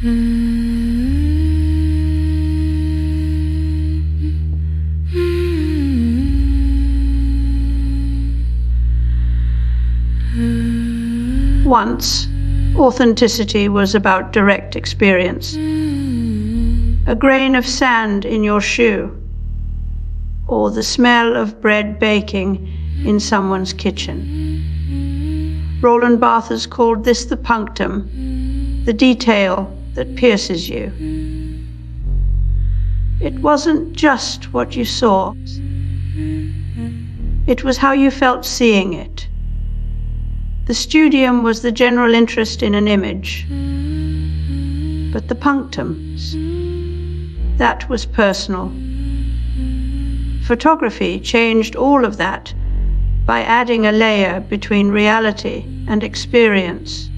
Once, authenticity was about direct experience. A grain of sand in your shoe, or the smell of bread baking in someone's kitchen. Roland Barthes called this the punctum, the detail that pierces you. It wasn't just what you saw. It was how you felt seeing it. The studium was the general interest in an image, but the punctum, that was personal. Photography changed all of that by adding a layer between reality and experience.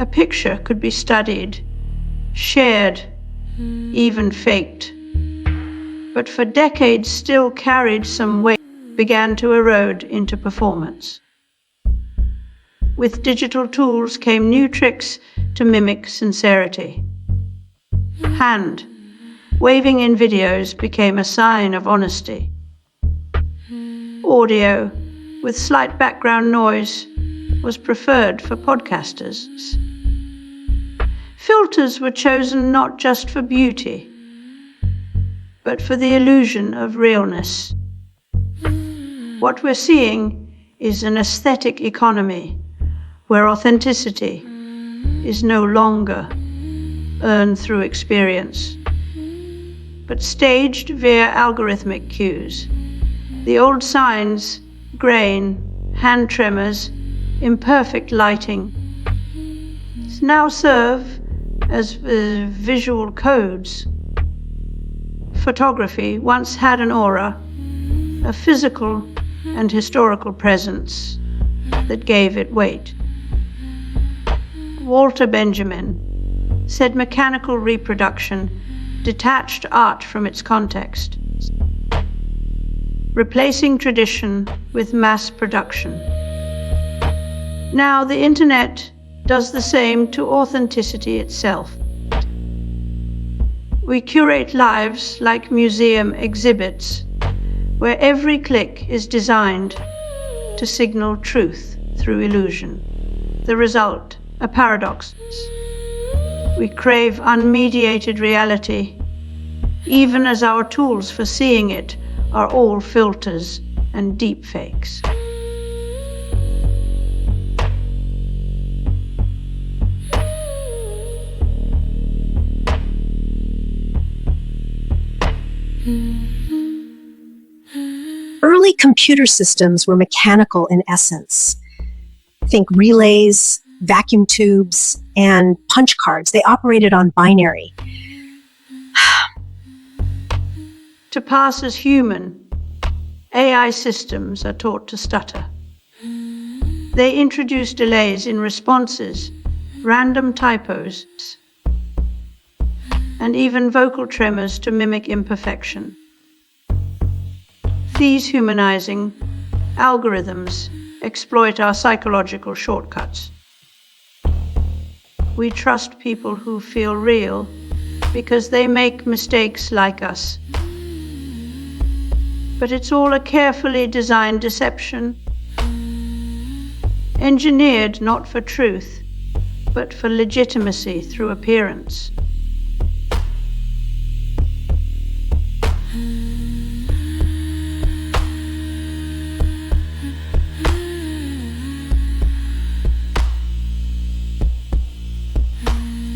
A picture could be studied, shared, even faked, but for decades still carried some weight, began to erode into performance. With digital tools came new tricks to mimic sincerity. Hand waving in videos became a sign of honesty. Audio with slight background noise was preferred for podcasters. Filters were chosen not just for beauty, but for the illusion of realness. What we're seeing is an aesthetic economy where authenticity is no longer earned through experience, but staged via algorithmic cues. The old signs, grain, hand tremors, imperfect lighting, now serve as visual codes. Photography once had an aura, a physical and historical presence that gave it weight. Walter Benjamin said mechanical reproduction detached art from its context, replacing tradition with mass production. Now the internet does the same to authenticity itself. We curate lives like museum exhibits, where every click is designed to signal truth through illusion. The result, a paradox. We crave unmediated reality, even as our tools for seeing it are all filters and deepfakes. Early computer systems were mechanical in essence. Think relays, vacuum tubes, and punch cards. They operated on binary. To pass as human, AI systems are taught to stutter. They introduce delays in responses, random typos, and even vocal tremors to mimic imperfection. These humanizing algorithms exploit our psychological shortcuts. We trust people who feel real because they make mistakes like us. But it's all a carefully designed deception, engineered not for truth, but for legitimacy through appearance.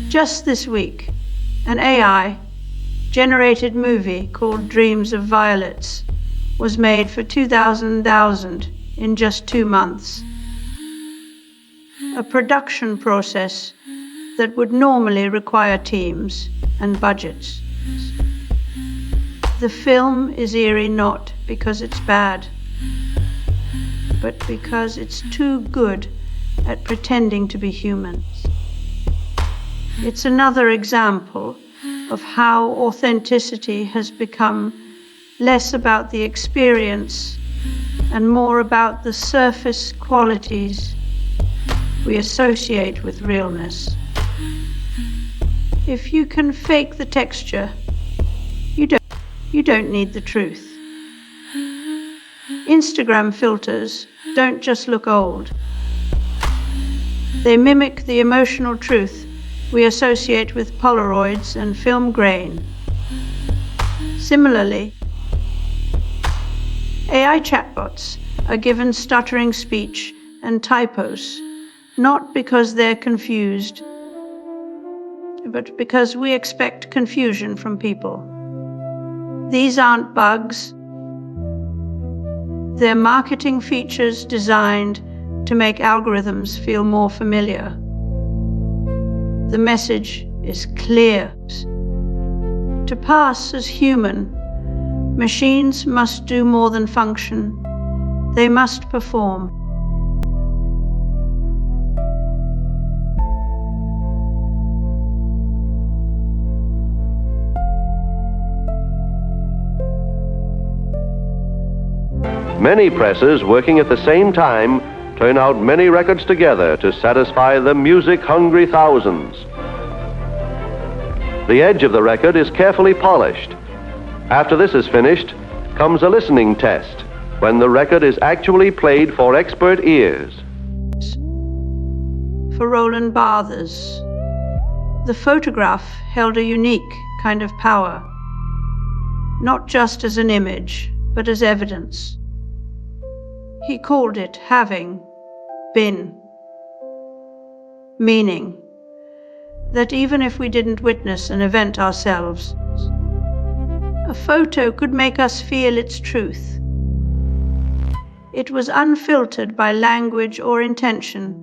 Just this week, an AI-generated movie called Dreams of Violets was made for $2,000 in just 2 months. A production process that would normally require teams and budgets. The film is eerie not because it's bad, but because it's too good at pretending to be human. It's another example of how authenticity has become less about the experience and more about the surface qualities we associate with realness. If you can fake the texture, you don't need the truth. Instagram filters don't just look old. They mimic the emotional truth we associate with Polaroids and film grain. Similarly, AI chatbots are given stuttering speech and typos, not because they're confused, but because we expect confusion from people. These aren't bugs. They're marketing features designed to make algorithms feel more familiar. The message is clear. To pass as human, machines must do more than function. They must perform. Many presses working at the same time turn out many records together to satisfy the music-hungry thousands. The edge of the record is carefully polished. After this is finished, comes a listening test, when the record is actually played for expert ears. For Roland Barthes, the photograph held a unique kind of power, not just as an image, but as evidence. He called it having been, meaning that even if we didn't witness an event ourselves, a photo could make us feel its truth. It was unfiltered by language or intention,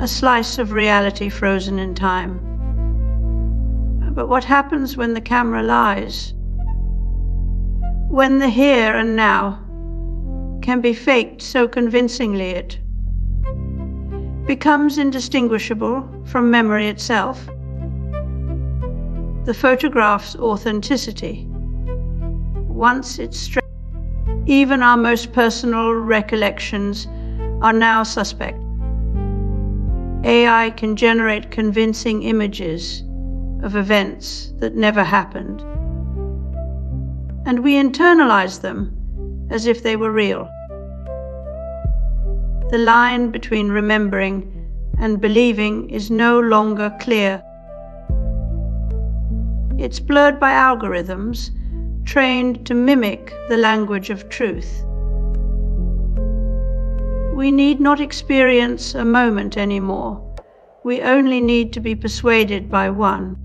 a slice of reality frozen in time. But what happens when the camera lies? When the here and now can be faked so convincingly it becomes indistinguishable from memory itself. The photograph's authenticity, once it's straight, even our most personal recollections are now suspect. AI can generate convincing images of events that never happened, and we internalize them as if they were real. The line between remembering and believing is no longer clear. It's blurred by algorithms trained to mimic the language of truth. We need not experience a moment anymore. We only need to be persuaded by one.